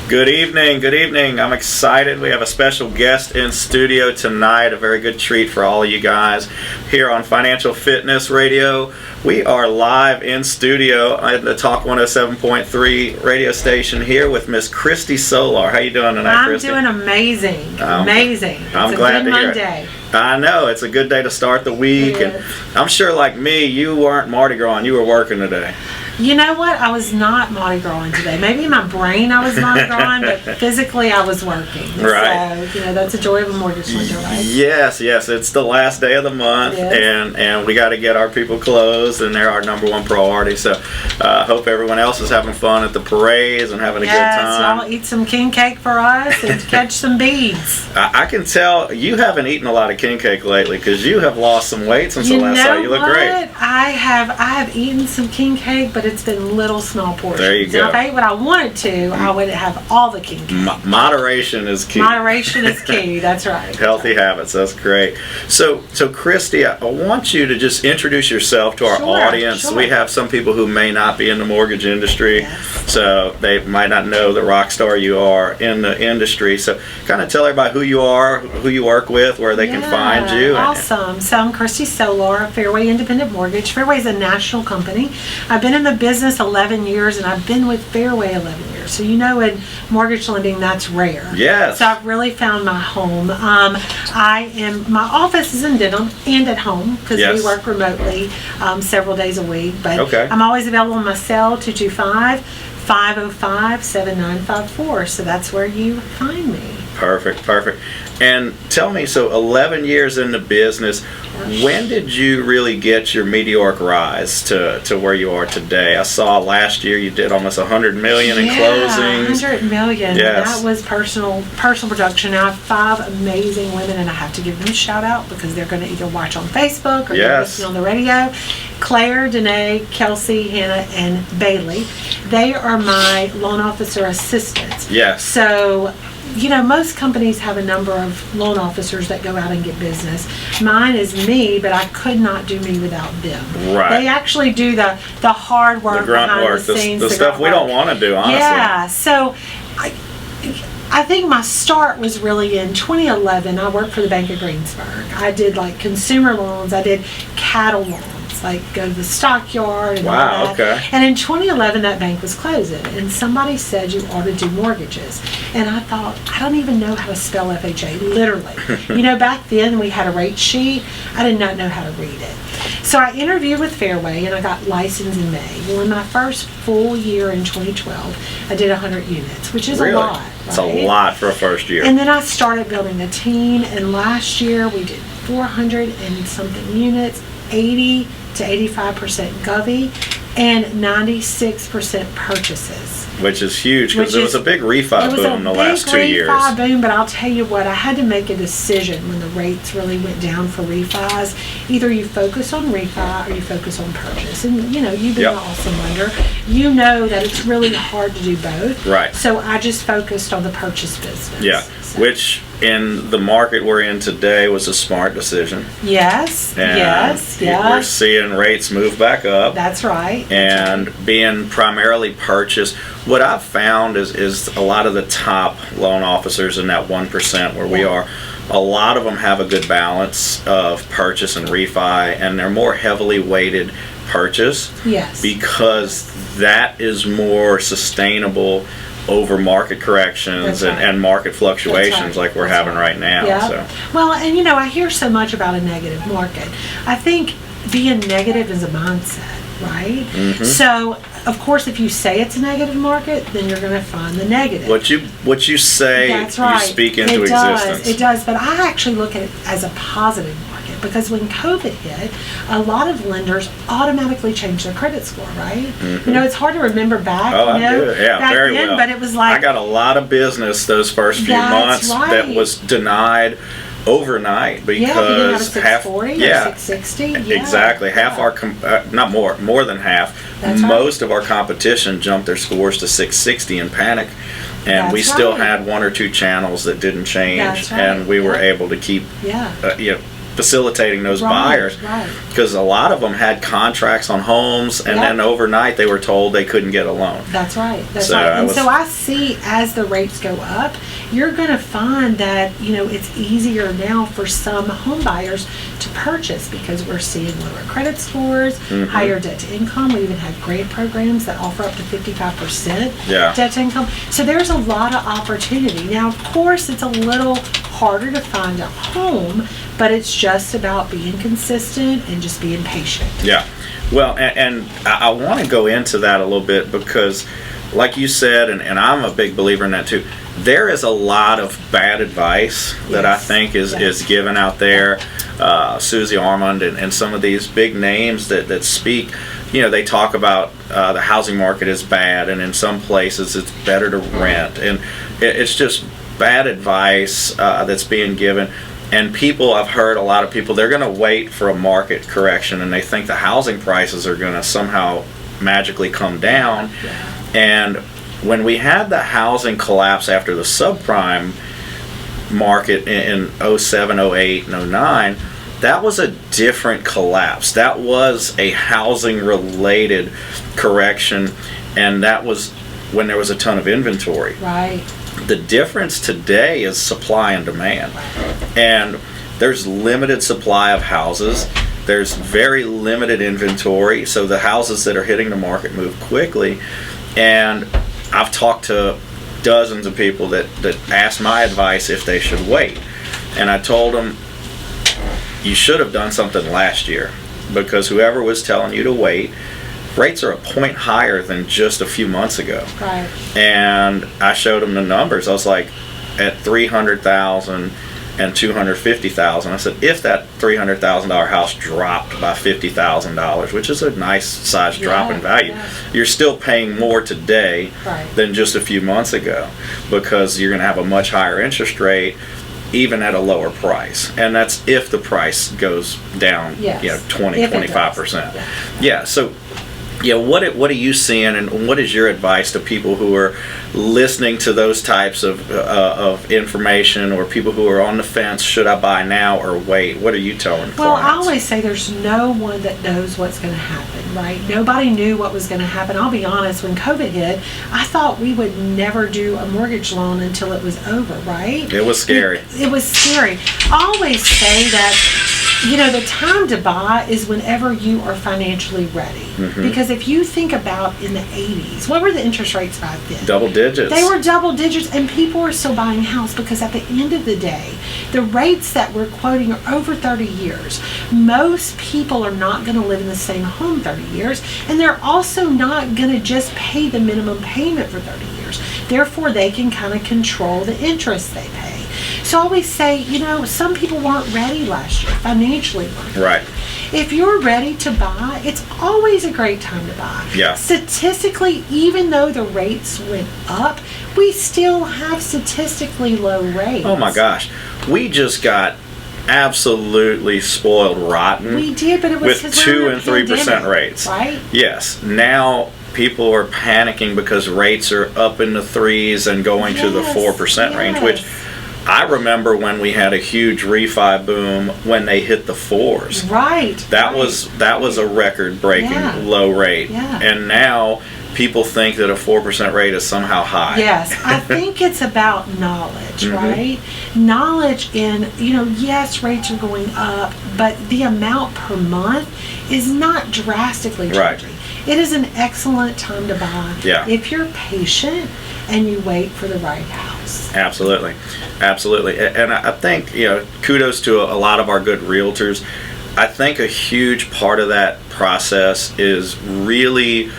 Good evening, good evening. I'm excited. We have a special guest in studio tonight, a very good treat for all of you guys here on Financial Fitness Radio. We are live in studio at the Talk 107.3 radio station here with Miss Christy Solar. How you doing tonight, Christy? I'm doing amazing. Amazing. I'm glad to hear it. I know, it's a good day to start the week, and I'm sure like me, you weren't Mardi Gras, you were working today. You know what? I was not Mardi Gras today. Maybe in my brain I was Mardi Gras, but physically I was working. Right. So, that's a joy of a mortgage lender, right? Yes. It's the last day of the month, and we got to get our people closed, and they're our number one priority. So hope everyone else is having fun at the parades and having a good time. Yes, y'all eat some king cake for us and catch some beads. I can tell you haven't eaten a lot of king cake lately because you have lost some weight since the last time. You look great. I have eaten some king cake, but it's been little small portions. There you go. If I ate what I wanted to, I would have all the king cake. Moderation is key. Moderation is key. That's right. Healthy habits. That's great. So Christy, I want you to just introduce yourself to our audience. Sure. We have some people who may not be in the mortgage industry, so they might not know the rock star you are in the industry. So kind of tell everybody who you are, who you work with, where they can find you. Awesome. So I'm Christy Solar, Fairway Independent Mortgage. Fairway is a national company. I've been in the business 11 years, and I've been with Fairway 11 years. So in mortgage lending, that's rare. Yes. So I've really found my home. My office is in Denham and at home because we work remotely several days a week. But I'm always available on my cell, 225-505-7954. So that's where you find me. Perfect. And tell me, so 11 years in the business, when did you really get your meteoric rise to where you are today? I saw last year you did almost $100 million in closings. $100 million. Yes. That was personal production. Now I have 5 amazing women, and I have to give them a shout out because they're going to either watch on Facebook or they're listening on the radio. Claire, Danae, Kelsey, Hannah, and Bailey. They are my loan officer assistants. Yes. So most companies have a number of loan officers that go out and get business. Mine is me, but I could not do me without them. Right. They actually do the hard work, the grunt behind work, the scenes, the stuff we don't want to do, honestly. Yeah. So I think my start was really in 2011. I worked for the Bank of Greensburg. I did consumer loans. I did cattle loans. Go to the stockyard and all that. Okay. And in 2011, that bank was closing, and somebody said you ought to do mortgages. And I thought, I don't even know how to spell FHA, literally. Back then we had a rate sheet. I did not know how to read it. So I interviewed with Fairway, and I got licensed in May. Well, in my first full year in 2012, I did 100 units, which is a lot. Right? It's a lot for a first year. And then I started building a team, and last year we did 400 and something units, 80 to 85% Govy, and 96% purchases. Which is huge because it was a big refi boom in the last 2 years. It was a big refi boom, but I'll tell you what, I had to make a decision when the rates really went down for refis. Either you focus on refi or you focus on purchase. And you've been an awesome lender. You know that it's really hard to do both. Right. So I just focused on the purchase business. Yeah. So. Which in the market we're in today was a smart decision. Yes. And we're seeing rates move back up. That's right. And being primarily purchased. What I've found is a lot of the top loan officers in that 1% where we are, a lot of them have a good balance of purchase and refi, and they're more heavily weighted purchase. Yes. Because that is more sustainable over market corrections and market fluctuations like we're having right now. Yeah. So. Well, and I hear so much about a negative market. I think being negative is a mindset. Right? Mm-hmm. So, of course, if you say it's a negative market, then you're going to find the negative. What you say, that's right. You speak into existence. It does, but I actually look at it as a positive market because when COVID hit, a lot of lenders automatically changed their credit score, right? Mm-hmm. It's hard to remember back. Oh, I do. Yeah, back very then, well. But it was like I got a lot of business those first few months that was denied overnight because half 640 or 660. Exactly. Half our not more than half. Most of our competition jumped their scores to 660 in panic, and we still had 1 or 2 channels that didn't change, and we were able to keep facilitating those buyers, because a lot of them had contracts on homes, and then overnight they were told they couldn't get a loan. That's right. That's right. And so I see as the rates go up, you're going to find that, you know, it's easier now for some home buyers to purchase because we're seeing lower credit scores, higher debt to income. We even have grant programs that offer up to 55% debt to income. So there's a lot of opportunity. Now, of course, it's a little harder to find a home, but it's just about being consistent and just being patient. Yeah. Well, and I want to go into that a little bit because, like you said, and I'm a big believer in that too, there is a lot of bad advice that I think is given out there. Susie Ormond and some of these big names that speak, you know, they talk about the housing market is bad, and in some places it's better to rent. And it's just bad advice that's being given. And people, I've heard a lot of people, they're going to wait for a market correction, and they think the housing prices are going to somehow magically come down. And when we had the housing collapse after the subprime market in 07, 08, and 09, that was a different collapse. That was a housing-related correction, and that was when there was a ton of inventory. Right. The difference today is supply and demand. And there's limited supply of houses. There's very limited inventory, so the houses that are hitting the market move quickly. And I've talked to dozens of people that asked my advice if they should wait. And I told them, you should have done something last year, because whoever was telling you to wait, rates are a point higher than just a few months ago. Right. And I showed them the numbers. I was like, at $300,000 and $250,000, I said, if that $300,000 house dropped by $50,000, which is a nice size drop in value, you're still paying more today than just a few months ago, because you're going to have a much higher interest rate even at a lower price. And that's if the price goes down 20-25%. So what are you seeing, and what is your advice to people who are listening to those types of information, or people who are on the fence, should I buy now or wait? What are you telling clients? Well, I always say there's no one that knows what's going to happen, right? Nobody knew what was going to happen. I'll be honest, when COVID hit, I thought we would never do a mortgage loan until it was over, right? It was scary. It was scary. I always say that, you know, the time to buy is whenever you are financially ready. Because if you think about in the 80s, what were the interest rates back then? Double digits. They were double digits, and people were still buying a house, because at the end of the day, the rates that we're quoting are over 30 years. Most people are not going to live in the same home 30 years, and they're also not going to just pay the minimum payment for 30 years. Therefore, they can kind of control the interest they pay. So I always say, you know, some people weren't ready last year, financially weren't ready. Right. If you're ready to buy, it's always a great time to buy. Yeah. Statistically, even though the rates went up, we still have statistically low rates. Oh my gosh. We just got absolutely spoiled rotten. We did, but it was with 2 and 3% rates. Right? Yes. Now people are panicking because rates are up in the 3s and going to the 4% range, which I remember when we had a huge refi boom when they hit the 4s. Right. That was a record-breaking low rate. Yeah. And now people think that a 4% rate is somehow high. Yes, I think it's about knowledge, right? Knowledge in, you know, yes, rates are going up, but the amount per month is not drastically changing. It is an excellent time to buy if you're patient and you wait for the right house. Absolutely. And I think, you know, kudos to a lot of our good realtors. I think a huge part of that process is really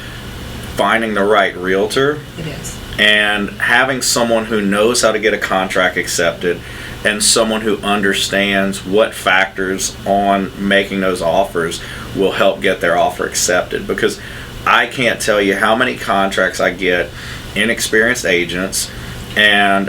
finding the right realtor. It is. And having someone who knows how to get a contract accepted, and someone who understands what factors on making those offers will help get their offer accepted. Because I can't tell you how many contracts I get, inexperienced agents, and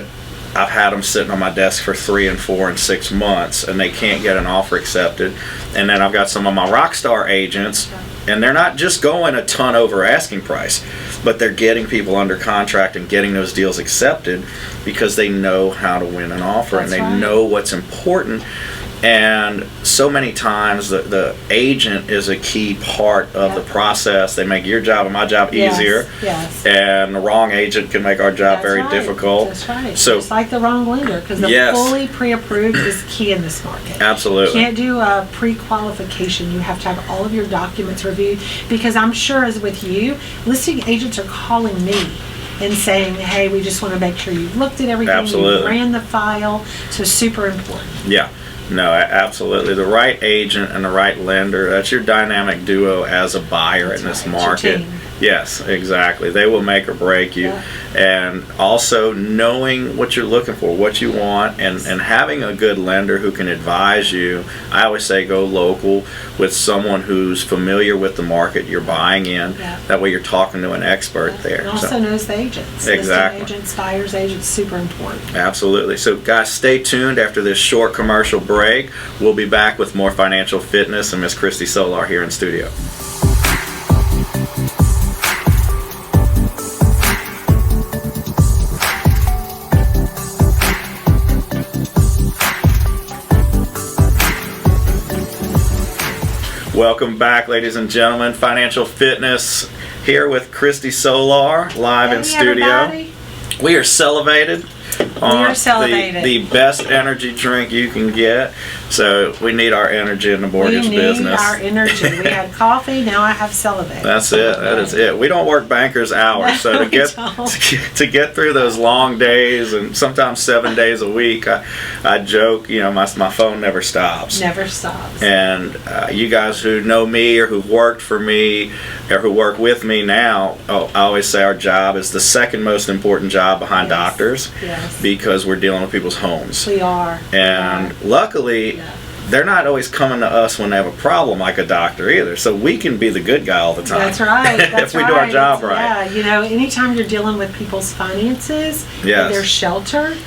I've had them sitting on my desk for 3 and 4 and 6 months, and they can't get an offer accepted. And then I've got some of my rock star agents, and they're not just going a ton over asking price, but they're getting people under contract and getting those deals accepted because they know how to win an offer. That's and they know what's important. And so many times the agent is a key part of the process. They make your job and my job easier. Yes. And the wrong agent can make our job very difficult. That's right. So, just like the wrong lender, because the fully pre-approved is key in this market. Absolutely. You can't do a pre-qualification. You have to have all of your documents reviewed, because I'm sure, as with you, listing agents are calling me and saying, hey, we just want to make sure you've looked at everything, Absolutely. you ran the file, so super important. Yeah. No, absolutely. The right agent and the right lender, that's your dynamic duo as a buyer in this market. Yes, exactly. They will make or break you. Yeah. And also knowing what you're looking for, what you want, and having a good lender who can advise you. I always say go local with someone who's familiar with the market you're buying in. Yeah. That way you're talking to an expert there. And also knows the agents. Exactly. Listing agents, buyers agents, super important. Absolutely. So guys, stay tuned after this short commercial break. We'll be back with more financial fitness and Miss Christy Solar here in studio. Welcome back, ladies and gentlemen. Financial Fitness here with Christy Solar, live in studio. Everybody. We are salivated on the best energy drink you can get. So we need our energy in the mortgage business. We need our energy. We had coffee, now I have salivate. That's it. That is it. We don't work bankers' hours, so to get through those long days, and sometimes 7 days a week, I joke, my phone never stops. Never stops. And you guys who know me or who've worked for me or who work with me now, I always say our job is the second most important job behind doctors. Yes. Because we're dealing with people's homes. We are. And luckily, they're not always coming to us when they have a problem like a doctor either. So we can be the good guy all the time. That's right. If we do our job right. Yeah, anytime you're dealing with people's finances, their shelter,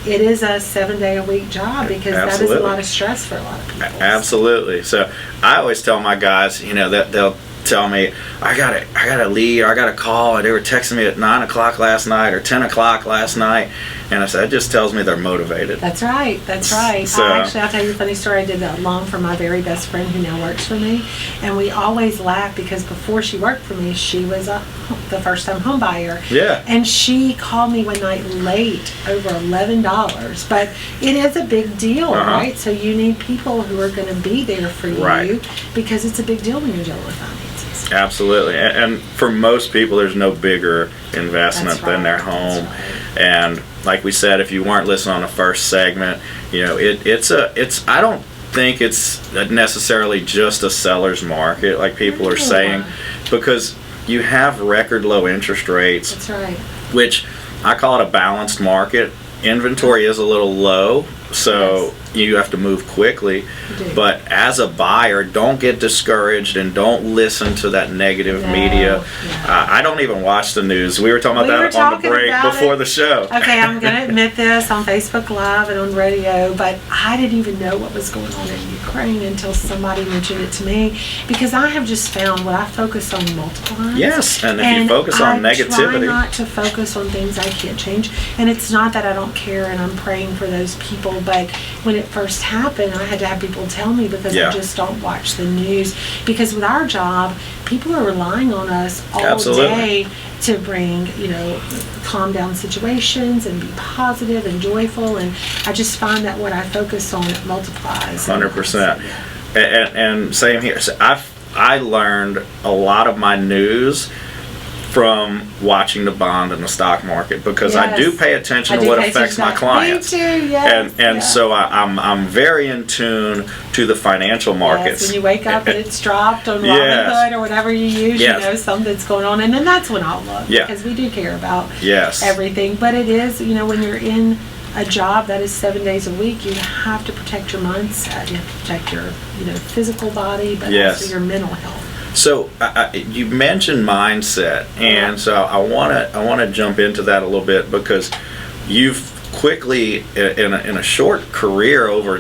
it is a 7-day-a-week job, because that is a lot of stress for a lot of people. Absolutely. So I always tell my guys, that they'll tell me, I got a lead, or I got a call, or they were texting me at 9 o'clock last night or 10 o'clock last night, and I said, it just tells me they're motivated. That's right. So, I'll tell you a funny story. I did a loan for my very best friend who now works for me, and we always laugh because before she worked for me, she was the first-time home buyer. Yeah. And she called me one night late over $11, but it is a big deal, right? So you need people who are going to be there for you, because it's a big deal when you're dealing with finances. Absolutely. And for most people, there's no bigger investment than their home. And like we said, if you weren't listening on the first segment, it's I don't think it's necessarily just a seller's market like people are saying, because you have record low interest rates. That's right. Which I call it a balanced market. Inventory is a little low, so you have to move quickly. But as a buyer, don't get discouraged and don't listen to that negative media. I don't even watch the news. We were talking about that on the break before the show. Okay, I'm going to admit this on Facebook Live and on radio, but I didn't even know what was going on in Ukraine until somebody mentioned it to me, because I have just found what I focus on multiplies. Yes, and if you focus on negativity. I try not to focus on things I can't change, and it's not that I don't care and I'm praying for those people, but when it first happened, I had to have people tell me, because I just don't watch the news, because with our job, people are relying on us all day to bring, calm down situations and be positive and joyful, and I just find that what I focus on, it multiplies. 100%. And same here. So I learned a lot of my news from watching the bond and the stock market, because I do pay attention to what affects my clients. Me too, yes. And so I'm very in tune to the financial markets. Yes, when you wake up and it's dropped on Robinhood or whatever you use, something's going on, and then that's when I'll look, because we do care about everything. But it is, when you're in a job that is 7 days a week, you have to protect your mindset, you have to protect your physical body, but also your mental health. So you mentioned mindset, and so I want to jump into that a little bit, because you've quickly in a short career over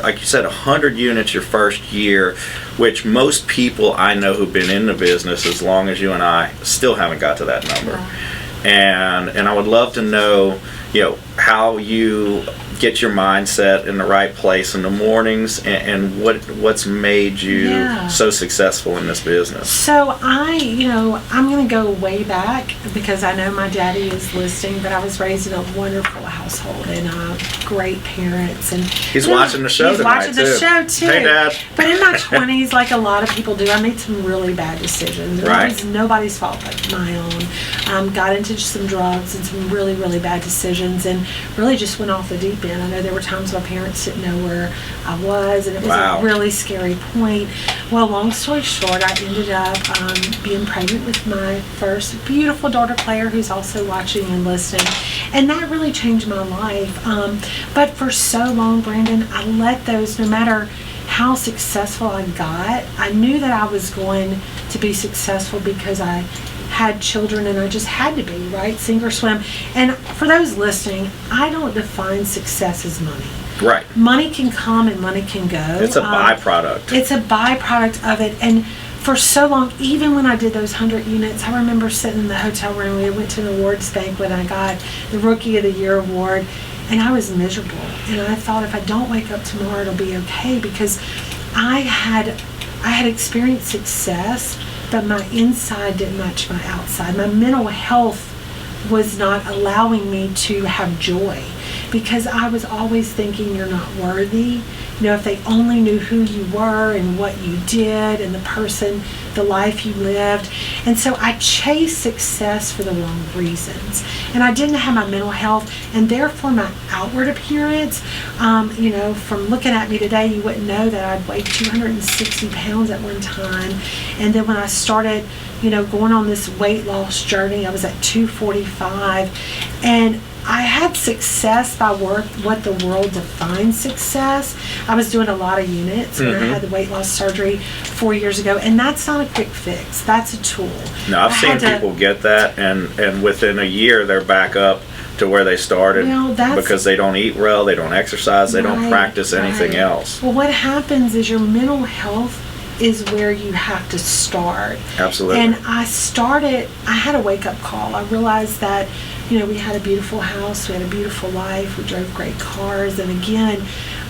like you said 100 units your first year, which most people I know who've been in the business as long as you and I still haven't got to that number. And I would love to know how you get your mindset in the right place in the mornings, and what's made you so successful in this business. So I'm going to go way back because I know my daddy is listening, but I was raised in a wonderful household and great parents. And he's watching the show tonight, He's watching the show too. Hey, Dad. But in my 20s, like a lot of people do, I made some really bad decisions. Right. It was nobody's fault but my own. Got into some drugs and some really, really bad decisions, and really just went off the deep end. I know there were times my parents didn't know where I was, and it was a really scary point. Well, long story short, I ended up being pregnant with my first beautiful daughter, Claire, who's also watching and listening, and that really changed my life. But for so long, Brandon, I let those, no matter how successful I got, I knew that I was going to be successful because I had children and I just had to be, right? Sink or swim. And for those listening, I don't define success as money. Right. Money can come and money can go. It's a byproduct. It's a byproduct of it. And for so long, even when I did those 100 units, I remember sitting in the hotel room. We went to an awards banquet and I got the Rookie of the Year award, and I was miserable. And I thought, if I don't wake up tomorrow, it'll be okay, because I had experienced success, but my inside didn't match my outside. My mental health was not allowing me to have joy, because I was always thinking, you're not worthy. You know, if they only knew who you were and what you did and the life you lived. And so I chased success for the wrong reasons. And I didn't have my mental health, and therefore my outward appearance, from looking at me today, you wouldn't know that I'd weighed 260 pounds at one time. And then when I started, going on this weight loss journey, I was at 245. And I had success by what the world defines success. I was doing a lot of units when I had the weight loss surgery 4 years ago, and that's not a quick fix. That's a tool. No, I've seen people get that, and within a year they're back up to where they started, because they don't eat well, they don't exercise, they don't practice anything else. Well, what happens is your mental health is where you have to start. Absolutely. And I had a wake-up call. I realized that we had a beautiful house, we had a beautiful life, we drove great cars, and again,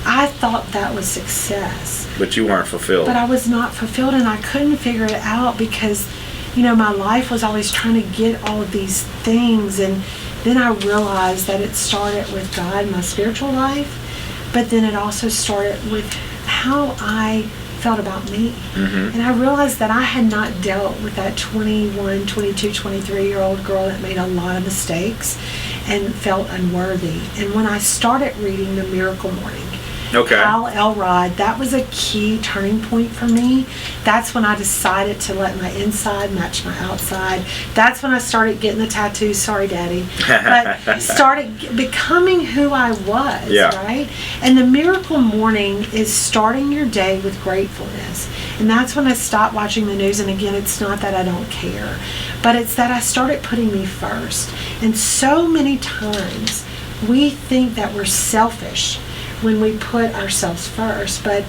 I thought that was success. But you weren't fulfilled. But I was not fulfilled, and I couldn't figure it out because, my life was always trying to get all of these things, and then I realized that it started with God, my spiritual life, but then it also started with how I felt about me. And I realized that I had not dealt with that 21, 22, 23-year-old girl that made a lot of mistakes and felt unworthy. And when I started reading The Miracle Morning, Hal Elrod, that was a key turning point for me. That's when I decided to let my inside match my outside. That's when I started getting the tattoos. Sorry, Daddy. But started becoming who I was, right? And The Miracle Morning is starting your day with gratefulness. And that's when I stopped watching the news. And again, it's not that I don't care, but it's that I started putting me first. And so many times we think that we're selfish when we put ourselves first, but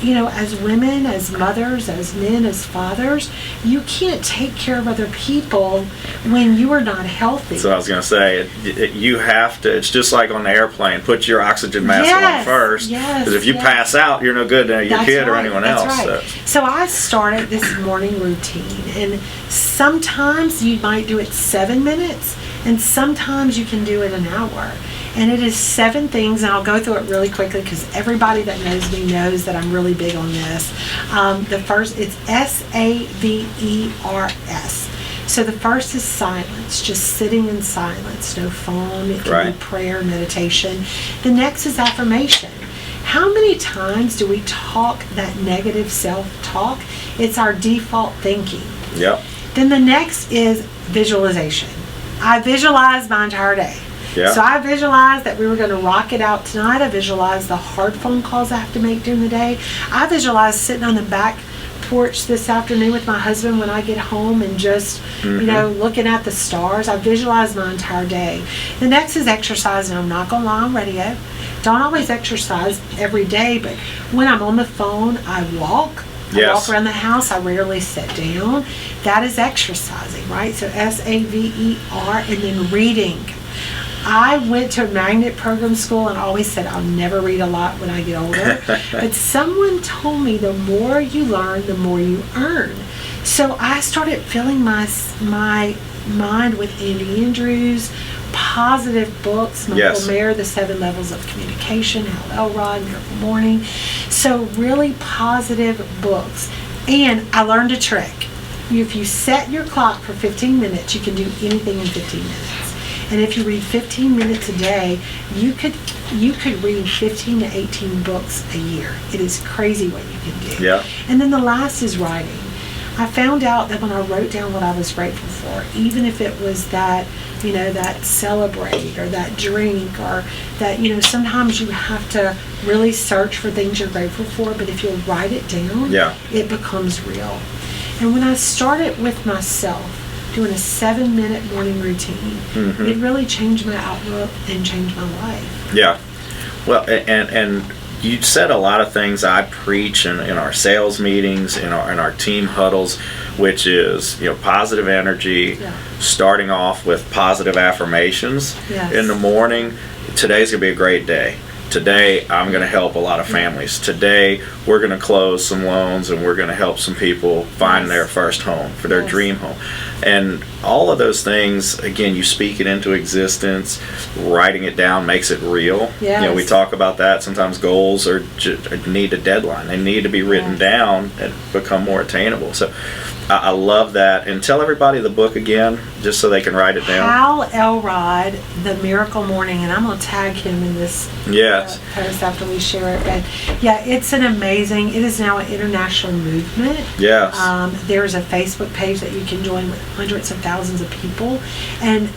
as women, as mothers, as men, as fathers, you can't take care of other people when you are not healthy. So I was going to say, you have to, it's just like on the airplane, put your oxygen mask on first, because if you pass out, you're no good to your kid or anyone else. Right. So I started this morning routine, and sometimes you might do it 7 minutes, and sometimes you can do it an hour. And it is 7 things, and I'll go through it really quickly because everybody that knows me knows that I'm really big on this. The first, it's SAVERS. So the first is silence, just sitting in silence, no phone, it can be prayer, meditation. The next is affirmation. How many times do we talk that negative self-talk? It's our default thinking. Yep. Then the next is visualization. I visualize my entire day. Yeah. So I visualized that we were going to rock it out tonight. I visualized the hard phone calls I have to make during the day. I visualized sitting on the back porch this afternoon with my husband when I get home and just, looking at the stars. I visualized my entire day. The next is exercise, and I'm not going to lie on radio. Don't always exercise every day, but when I'm on the phone, I walk. I walk around the house. I rarely sit down. That is exercising, right? So SAVER, and then reading. I went to a magnet program school and always said I'll never read a lot when I get older. But someone told me the more you learn, the more you earn. So I started filling my mind with Andy Andrews, positive books, Michael Mayer, The 7 Levels of Communication, Hal Elrod, Miracle Morning. So really positive books. And I learned a trick. If you set your clock for 15 minutes, you can do anything in 15 minutes. And if you read 15 minutes a day, you could read 15 to 18 books a year. It is crazy what you can do. Yeah. And then the last is writing. I found out that when I wrote down what I was grateful for, even if it was that, that celebrate or that drink or that, sometimes you have to really search for things you're grateful for, but if you'll write it down, it becomes real. And when I started with myself, doing a 7-minute morning routine, it really changed my outlook and changed my life. Yeah. Well, and you said a lot of things I preach in our sales meetings, in our team huddles, which is positive energy, starting off with positive affirmations in the morning. Today's gonna be a great day. Today I'm going to help a lot of families. Today we're going to close some loans and we're going to help some people find their first home, for their dream home. And all of those things, again, you speak it into existence. Writing it down makes it real. Yes. We talk about that. Sometimes goals need a deadline. They need to be written down and become more attainable. So I love that. And tell everybody the book again, just so they can write it down. Hal Elrod, The Miracle Morning, and I'm going to tag him in this post after we share it. But it's an amazing, it is now an international movement. Yes. There's a Facebook page that you can join with hundreds of thousands of people. And,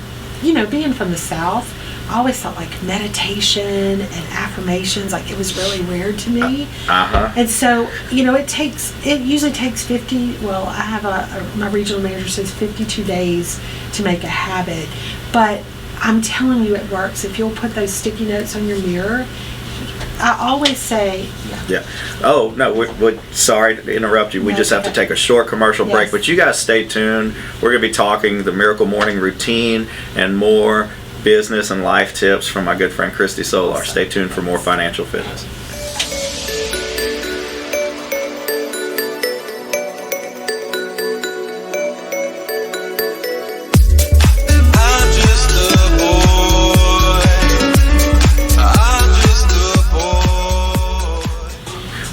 being from the South, I always thought like meditation and affirmations, like it was really weird to me. And so, it usually takes 50, well, I have my regional manager says 52 days to make a habit. But I'm telling you, it works. If you'll put those sticky notes on your mirror, I always say, Oh, no, sorry to interrupt you. We just have to take a short commercial break. But you guys stay tuned. We're going to be talking the Miracle Morning routine and more business and life tips from my good friend Christy Solar. Awesome. Stay tuned for more financial fitness.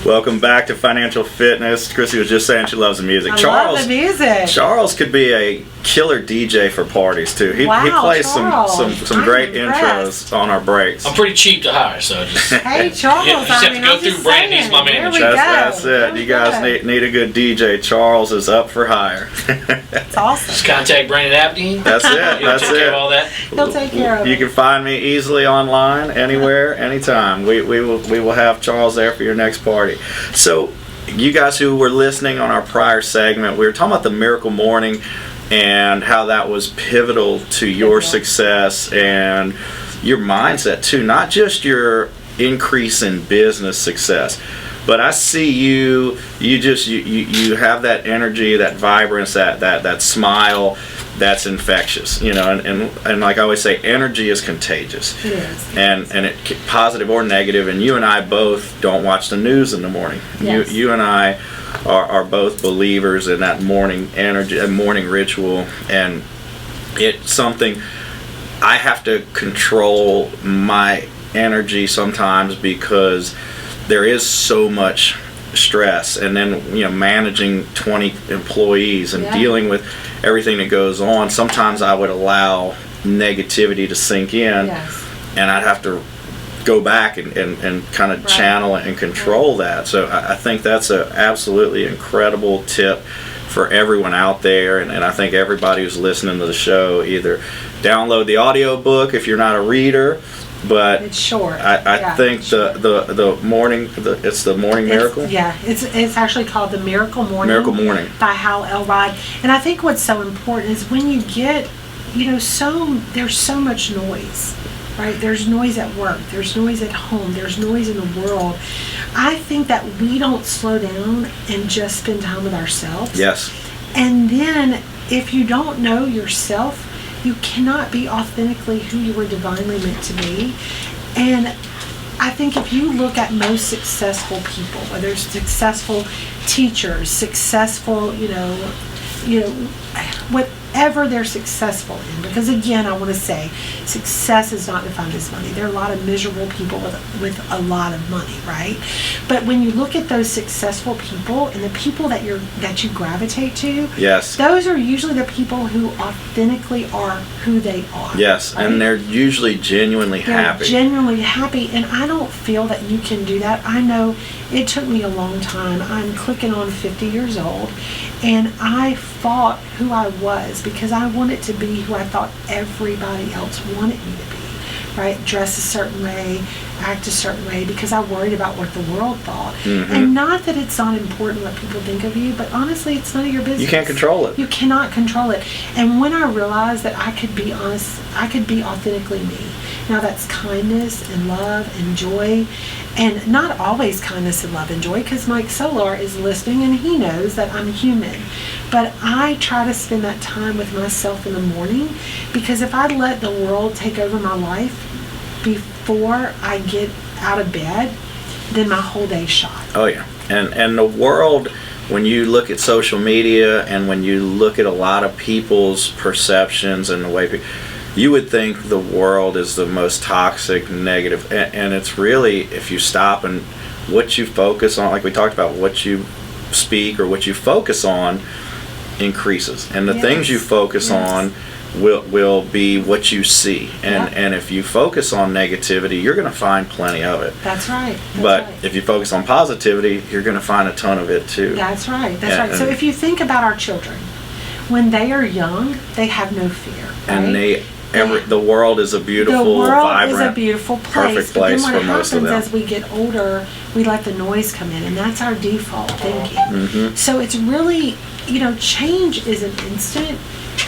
Welcome back to Financial Fitness. Chrissy was just saying she loves the music. I love the music. Charles could be a killer DJ for parties too. He plays some great intros on our breaks. I'm pretty cheap to hire, so just hey Charles, you just have to go through Brandon. He's my manager. That's it. You guys need a good DJ. Charles is up for hire. That's awesome. Just contact Brandon Aberdeen. That's it. He'll take care of all that. He'll take care of it. You can find me easily online, anywhere, anytime. We will have Charles there for your next party. So, you guys who were listening on our prior segment, we were talking about the Miracle Morning and how that was pivotal to your success and your mindset too, not just your increase in business success. But I see you have that energy, that vibrance, that smile that's infectious, and like I always say, energy is contagious. It is. And it positive or negative, and you and I both don't watch the news in the morning. Yes. You and I are both believers in that morning energy, that morning ritual, and it's something I have to control my energy sometimes because there is so much stress, and then managing 20 employees and dealing with everything that goes on. Sometimes I would allow negativity to sink in, and I'd have to go back and kind of channel it and control that. So I think that's an absolutely incredible tip for everyone out there, and I think everybody who's listening to the show, either download the audio book if you're not a reader, but it's short. I think the morning, it's the Morning Miracle. It's actually called the Miracle Morning. Miracle Morning by Hal Elrod. And I think what's so important is when you get, there's so much noise, right? There's noise at work. There's noise at home. There's noise in the world. I think that we don't slow down and just spend time with ourselves. Yes. And then if you don't know yourself, You cannot be authentically who you were divinely meant to be. And I think if you look at most successful people, whether it's successful teachers, successful, whatever they're successful in, because again, I want to say, success is not defined as money. There are a lot of miserable people with a lot of money, right? But when you look at those successful people and the people that you gravitate to, yes, those are usually the people who authentically are who they are. Yes, right? And they're usually genuinely happy. Genuinely happy, and I don't feel that you can do that. I know it took me a long time. I'm clicking on 50 years old, and I fought who I was because I wanted to be who I thought everybody else wanted me to be, right? Dress a certain way, act a certain way, because I worried about what the world thought. Mm-hmm. And not that it's not important what people think of you, but honestly, it's none of your business. You can't control it. You cannot control it. And when I realized that I could be honest, I could be authentically me. Now that's kindness and love and joy, and not always kindness and love and joy, because Mike Solar is listening and he knows that I'm human. But I try to spend that time with myself in the morning, because if I let the world take over my life before I get out of bed, then my whole day's shot. Oh yeah, and the world, when you look at social media and when you look at a lot of people's perceptions and the way you would think the world is the most toxic, negative, and it's really, if you stop and what you focus on, like we talked about, what you speak or what you focus on increases, and the things you focus on will be what you see, and if you focus on negativity, you're going to find plenty of it. That's right. But if you focus on positivity, you're going to find a ton of it too. That's right. That's right. So if you think about our children, when they are young, they have no fear, right? And the world is a beautiful, vibrant, is a beautiful place. perfect place but then for most of them. as we get older, we let the noise come in, and that's our default thinking. Mm-hmm. So it's really, change isn't instant.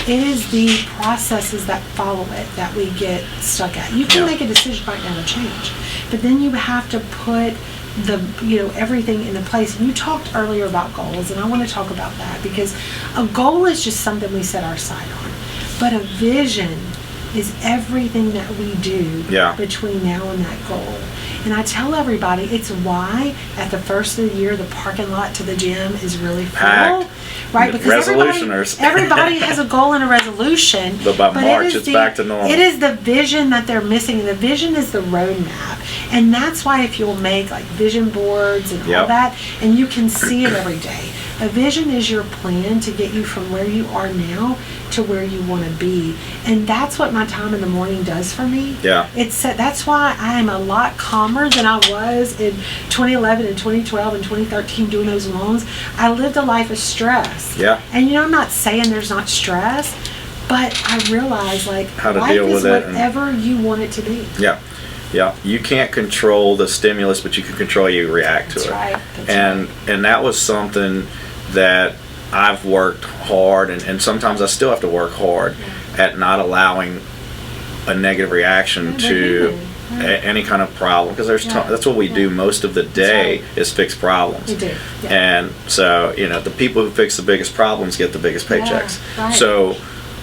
It is the processes that follow it that we get stuck at. You can make a decision right now to change, but then you have to put everything into place. And you talked earlier about goals, and I want to talk about that, because a goal is just something we set our sight on, but a vision is everything that we do between now and that goal. And I tell everybody, it's why at the first of the year the parking lot to the gym is really full. Packed. Right? Because everybody has a goal and a resolution. But by March, it's back to normal. It is the vision that they're missing. The vision is the roadmap. And that's why if you'll make like vision boards and all that, and you can see it every day. A vision is your plan to get you from where you are now to where you want to be. And that's what my time in the morning does for me. Yeah. That's why I am a lot calmer than I was in 2011 and 2012 and 2013 doing those loans. I lived a life of stress. Yeah. And I'm not saying there's not stress, but I realize how to life deal is with it, whatever you want it to be. Yeah. Yeah, you can't control the stimulus, but you can control how you react to it. Right. And that was something that I've worked hard, and sometimes I still have to work hard at not allowing a negative reaction to any kind of problem, because that's what we do most of the day is fix problems. We do. Yeah. And so the people who fix the biggest problems get the biggest paychecks. Yeah, right. So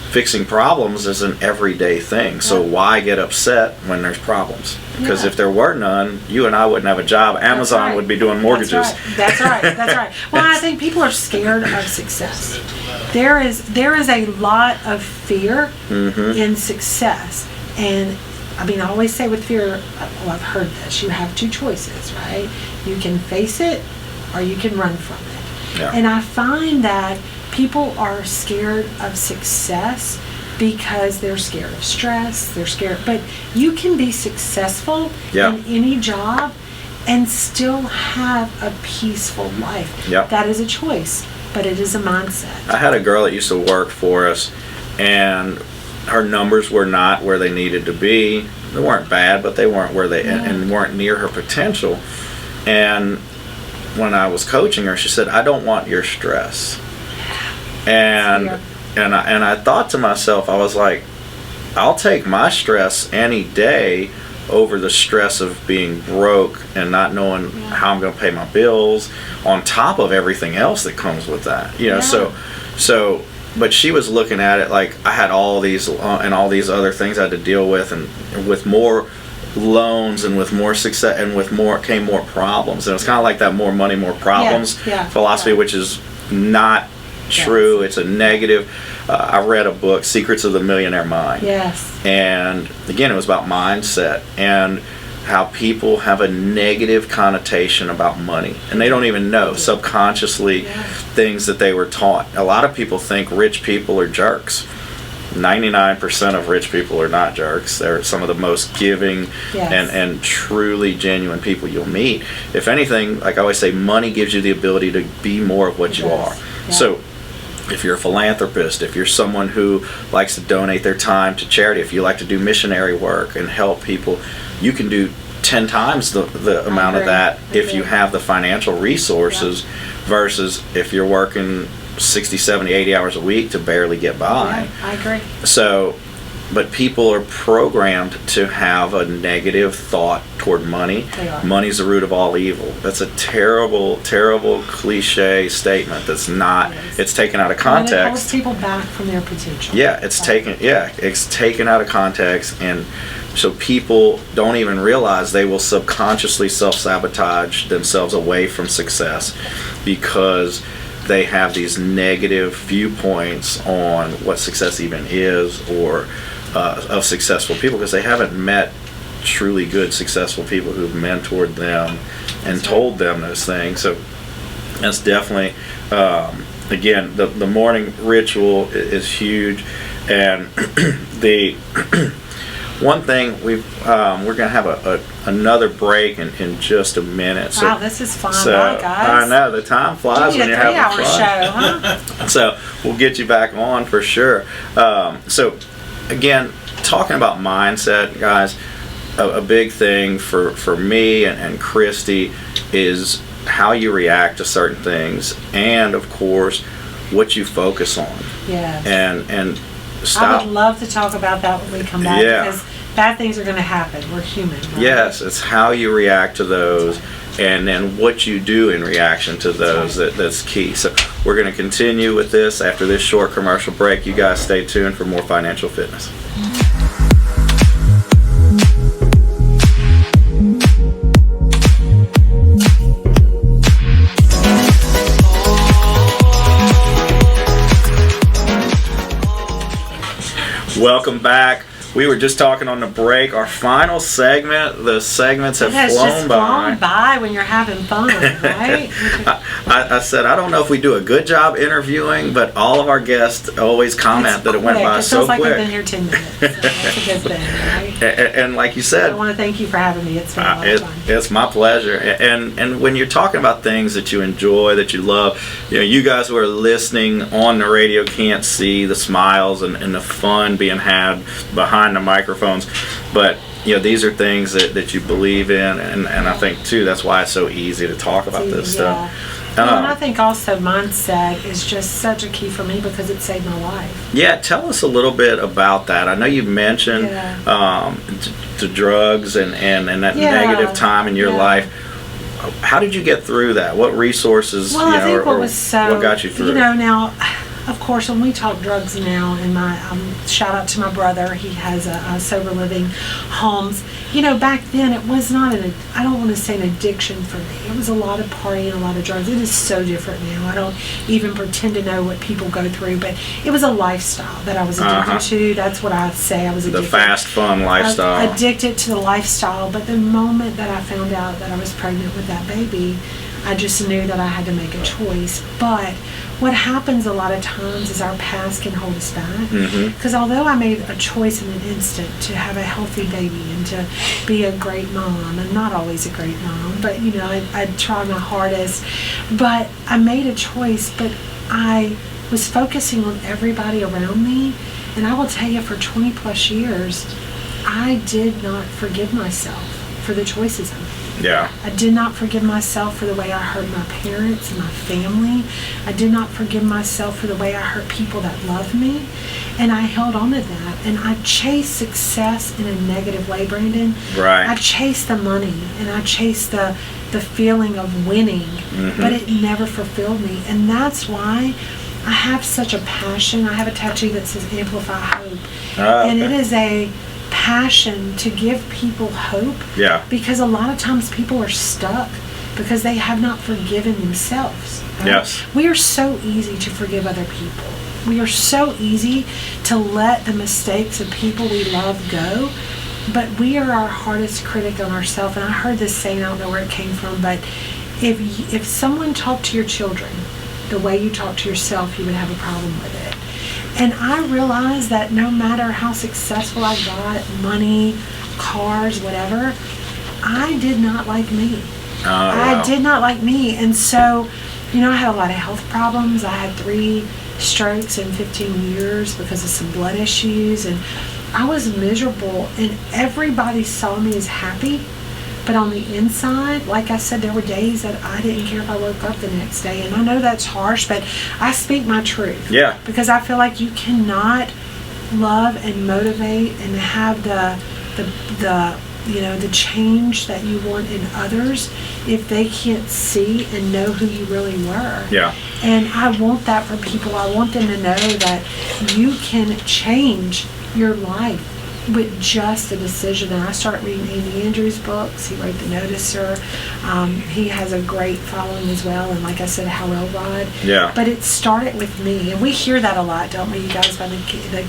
fixing problems is an everyday thing. So why get upset when there's problems? Because if there were none, you and I wouldn't have a job. Amazon would be doing mortgages. That's right. Well, I think people are scared of success. There is a lot of fear in success. And I always say with fear, I've heard this, you have two choices, right? You can face it or you can run from it. Yeah. And I find that people are scared of success because they're scared of stress, they're scared, but you can be successful in any job and still have a peaceful life. That is a choice, but it is a mindset. I had a girl that used to work for us, and her numbers were not where they needed to be. They weren't bad, but they weren't where they and weren't near her potential. And when I was coaching her, she said, "I don't want your stress." And I thought to myself, I was like, I'll take my stress any day over the stress of being broke and not knowing how I'm going to pay my bills, on top of everything else that comes with that. So but she was looking at it like I had all these and all these other things I had to deal with, and with more loans and with more success and with more came more problems, and it's kind of like that more money, more problems philosophy, which is not true. It's a negative. I read a book, Secrets of the Millionaire Mind. Yes. And again, it was about mindset and how people have a negative connotation about money, and they don't even know subconsciously things that they were taught. A lot of people think rich people are jerks. 99% of rich people are not jerks. They're some of the most giving and truly genuine people you'll meet. If anything, like I always say, money gives you the ability to be more of what you are. So if you're a philanthropist, if you're someone who likes to donate their time to charity, if you like to do missionary work and help people, you can do 10 times the amount of that if you have the financial resources versus if you're working 60, 70, 80 hours a week to barely get by. Yeah, I agree. So, but people are programmed to have a negative thought toward money. Money's the root of all evil. That's a terrible, terrible cliche statement that's not, it's taken out of context. And it holds people back from their potential. Yeah, it's taken out of context, and so people don't even realize they will subconsciously self-sabotage themselves away from success because they have these negative viewpoints on what success even is, or of successful people, because they haven't met truly good successful people who've mentored them and told them those things. So that's definitely again, the morning ritual is huge. And the one thing we're going to have another break in just a minute. Wow, this is fun, so, guys. I know, the time flies when you're having fun. Show, huh? So we'll get you back on for sure. So again, talking about mindset, guys, a big thing for me and Christy is how you react to certain things, and of course what you focus on. Yeah. And stop. I would love to talk about that when we come back, because bad things are going to happen. We're human. Right? Yes, it's how you react to those, and then what you do in reaction to those that's key. So we're going to continue with this after this short commercial break. You guys stay tuned for more Financial Fitness. Welcome back. We were just talking on the break. Our final segment. The segments have flown by when you're having fun, right? I said, I don't know if we do a good job interviewing, but all of our guests always comment that it went by so quick. It feels like we've been here 10 minutes. So that's a good thing, right? And like you said, I want to thank you for having me. It's been a lot of fun. It's my pleasure. And when you're talking about things that you enjoy, that you love, you guys who are listening on the radio can't see the smiles and the fun being had behind the microphones, but these are things that you believe in, and I think too that's why it's so easy to talk about this stuff. And I think also mindset is just such a key for me because it saved my life. Yeah, tell us a little bit about that. I know you mentioned the drugs and that negative time in your life. How did you get through that? What resources? Well, I think what got you through? Now, of course, when we talk drugs now, and my shout out to my brother, he has a sober living homes. Back then it was not I don't want to say an addiction for me. It was a lot of partying, a lot of drugs. It is so different now. I don't even pretend to know what people go through, but it was a lifestyle that I was addicted to. That's what I say. I was addicted. The fast, fun lifestyle. Addicted to the lifestyle. But the moment that I found out that I was pregnant with that baby, I just knew that I had to make a choice. But what happens a lot of times is our past can hold us back. Because although I made a choice in an instant to have a healthy baby and to be a great mom, and not always a great mom, but I try my hardest. But I made a choice, but I was focusing on everybody around me. And I will tell you, for 20 plus years, I did not forgive myself for the choices I made. Yeah. I did not forgive myself for the way I hurt my parents and my family. I did not forgive myself for the way I hurt people that loved me. And I held on to that. And I chased success in a negative way, Brandon. Right. I chased the money, and I chased the feeling of winning, but it never fulfilled me. And that's why I have such a passion. I have a tattoo that says Amplify Hope. Okay. And it is a passion to give people hope. Yeah. Because a lot of times people are stuck because they have not forgiven themselves. Right? Yes. We are so easy to forgive other people. We are so easy to let the mistakes of people we love go. But we are our hardest critic on ourselves. And I heard this saying, I don't know where it came from, but if someone talked to your children the way you talk to yourself, you would have a problem with it. And I realized that no matter how successful I got, money, cars, whatever, I did not like me. Oh, wow. I did not like me. And so, you know, I had a lot of health problems. I had 3 strokes in 15 years because of some blood issues. And I was miserable. And everybody saw me as happy. But on the inside, like I said, there were days that I didn't care if I woke up the next day. And I know that's harsh, but I speak my truth. Yeah. Because I feel like you cannot love and motivate and have the change that you want in others if they can't see and know who you really were. Yeah. And I want that for people. I want them to know that you can change your life with just a decision. And I started reading Andy Andrews' books. He wrote The Noticer. He has a great following as well. And like I said, How Well Rod. Yeah. But it started with me. And we hear that a lot, don't we, you guys, by the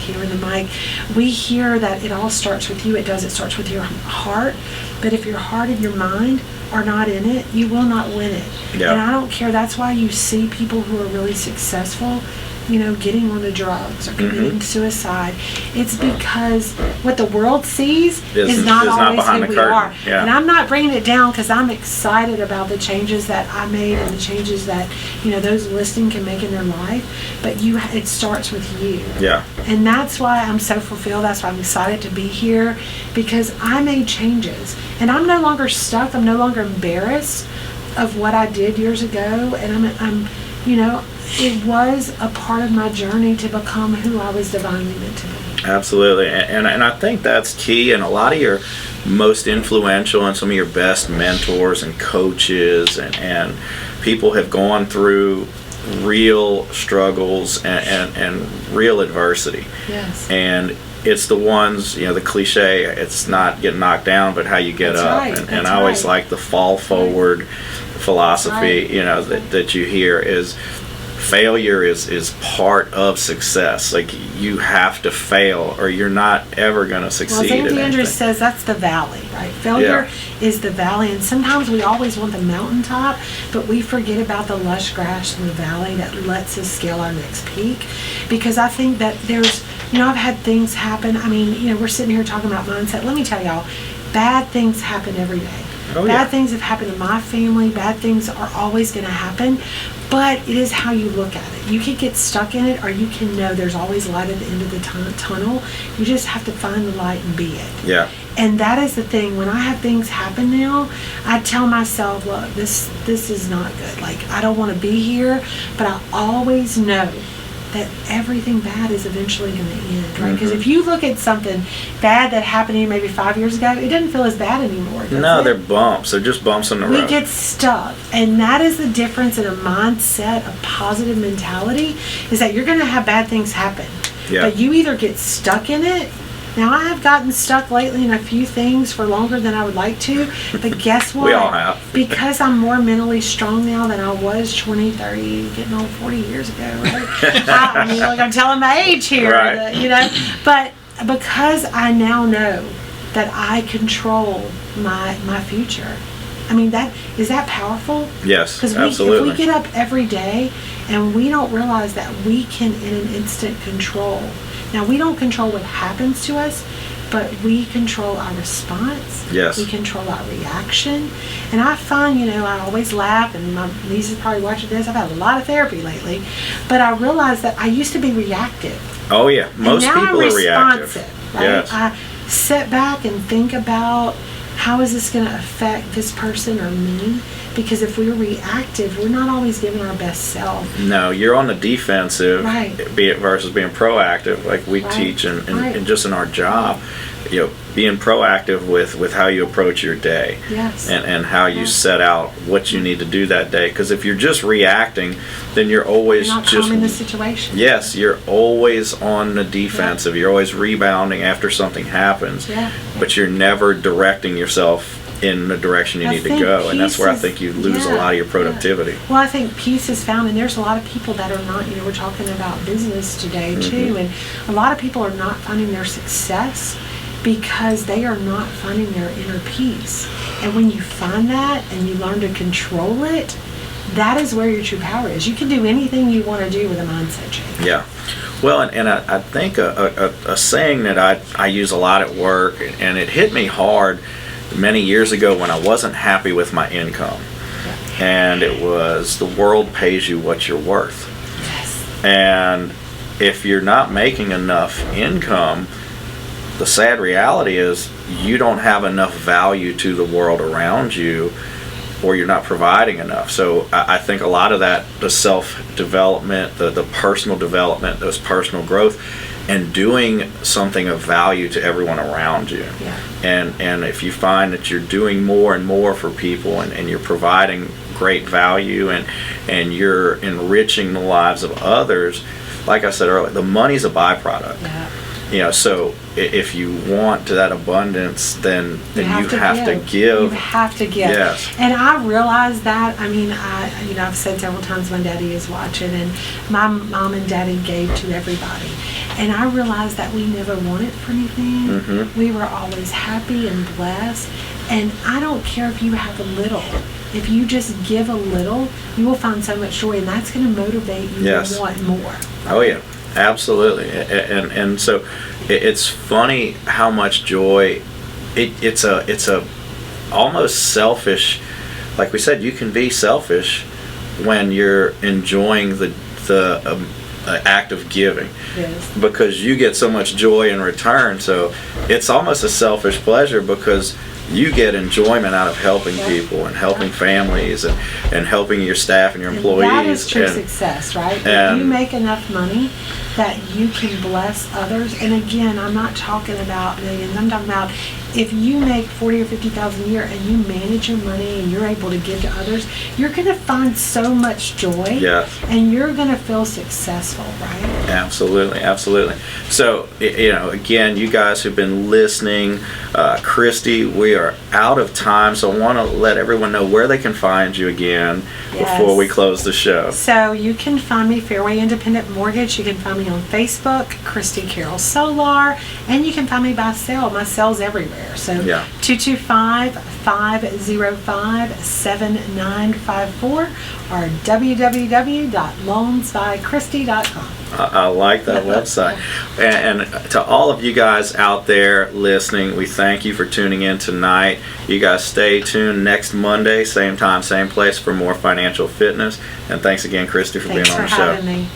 camera and the mic. We hear that it all starts with you. It does. It starts with your heart. But if your heart and your mind are not in it, you will not win it. Yeah. And I don't care. That's why you see people who are really successful, you know, getting onto drugs or committing suicide. It's because what the world sees is not always behind who the we curtain. are. Yeah. And I'm not bringing it down because I'm excited about the changes that I made and the changes that, you know, those listening can make in their life. But it starts with you. Yeah. And that's why I'm so fulfilled. That's why I'm excited to be here, because I made changes. And I'm no longer stuck. I'm no longer embarrassed of what I did years ago. And I'm you know, it was a part of my journey to become who I was divinely meant to be. Absolutely. And I think that's key. And a lot of your most influential and some of your best mentors and coaches and people have gone through real struggles and real adversity. Yes. And it's the ones, you know, the cliche, it's not getting knocked down, but how you get That's up. right. And I always like the fall forward philosophy, Right. you know, that you hear is failure is part of success. Like, you have to fail or you're not ever going to succeed. Well, as Andy in Andrews anything. says, that's the valley, right? Failure is the valley, and sometimes we always want the mountaintop, but we forget about the lush grass in the valley that lets us scale our next peak. Because I think that there's, you know, I've had things happen. I mean, you know, we're sitting here talking about mindset. Let me tell y'all, bad things happen every day. Oh, bad yeah. things have happened in my family. Bad things are always going to happen. But it is how you look at it. You can get stuck in it, or you can know there's always light at the end of the tunnel. You just have to find the light and be it. Yeah. And that is the thing. When I have things happen now, I tell myself, look, this is not good. Like, I don't want to be here, but I always know that everything bad is eventually going to end, right? Because if you look at something bad that happened to you maybe 5 years ago, it doesn't feel as bad anymore, does No, it? they're bumps. They're just bumps in the We road. get stuck. And that is the difference in a mindset, a positive mentality, is that you're going to have bad things happen. Yeah. But you either get stuck in it. Now, I have gotten stuck lately in a few things for longer than I would like to, but guess what? We all have. Because I'm more mentally strong now than I was 20, 30, getting on 40 years ago, right? I mean, like, I'm telling my age here, Right. you know? But because I now know that I control my future, I mean, is that powerful? Yes, Because absolutely. if we get up every day and we don't realize that we can, in an instant, control. Now, we don't control what happens to us, but we control our response. Yes. We control our reaction. And I find, you know, I always laugh, and my niece is probably watching this. I've had a lot of therapy lately. But I realized that I used to be reactive. Oh, yeah. Most and now people I'm are reactive. responsive, right? Yes. I sit back and think about, how is this going to affect this person or me? because if we're reactive, we're not always giving our best self. No, you're on the defensive, Right. be it versus being proactive, like we Right. teach and Right. just in our job. Being proactive with how you approach your day. Yes. And how you Yes. set out what you need to do that day. Because if you're just reacting, then you're always You're not just calming the situation. yes, you're always on the defensive. You're always rebounding after something happens, Yeah. but you're never directing yourself in the direction you I need to think go, and that's where I peace think you is- lose a yeah, lot of your yeah. productivity. Well, I think peace is found, and there's a lot of people that are not, we're talking about business today too, and a lot of people are not finding their success because they are not finding their inner peace. And when you find that and you learn to control it, that is where your true power is. You can do anything you want to do with a mindset change. Yeah. Well, and I think a saying that I use a lot at work, and it hit me hard many years ago when I wasn't happy with my income. And it was, the world pays you what you're worth. Yes. And if you're not making enough income, the sad reality is you don't have enough value to the world around you, or you're not providing enough. So I think a lot of that, the self-development, the personal development, those personal growth, and doing something of value to everyone around you. Yeah. And if you find that you're doing more and more for people, and you're providing great value, and you're enriching the lives of others, like I said earlier, the money's a byproduct. Yeah. So if you want that abundance, then you have to give. You have to give. Yes. And I realize that. I mean, I've said several times my daddy is watching, and my mom and daddy gave to everybody. And I realized that we never wanted for anything. Mm-hmm. We were always happy and blessed. And I don't care if you have a little. If you just give a little, you will find so much joy, and that's going to motivate you Yes. to want more. Oh yeah, absolutely. And so it's funny how much joy it's a almost selfish. Like we said, you can be selfish when you're enjoying the act of giving, Yes. because you get so much joy in return. So it's almost a selfish pleasure, because you get enjoyment out of helping Yeah. people and helping families and helping your staff and your And employees. that is true And- success, right? If and- you make enough money that you can bless others, and again, I'm not talking about millions. I'm talking about if you make 40 or 50,000 a year and you manage your money and you're able to give to others, you're going to find so much joy. Yes. And you're going to feel successful, right? Absolutely, absolutely. So, again, you guys who've been listening, Christy, we are out of time, so I want to let everyone know where they can find you again before we close the show. So you can find me Fairway Independent Mortgage. You can find me on Facebook, Christy Carroll Solar, and you can find me by cell. My cell's everywhere. So Yeah. 225-505-7954 or www.loansbychristy.com. I like that website. And to all of you guys out there listening, we thank you for tuning in tonight. You guys stay tuned next Monday, same time, same place, for more financial fitness. And thanks again, Christy, for Thanks being on for the show. having me.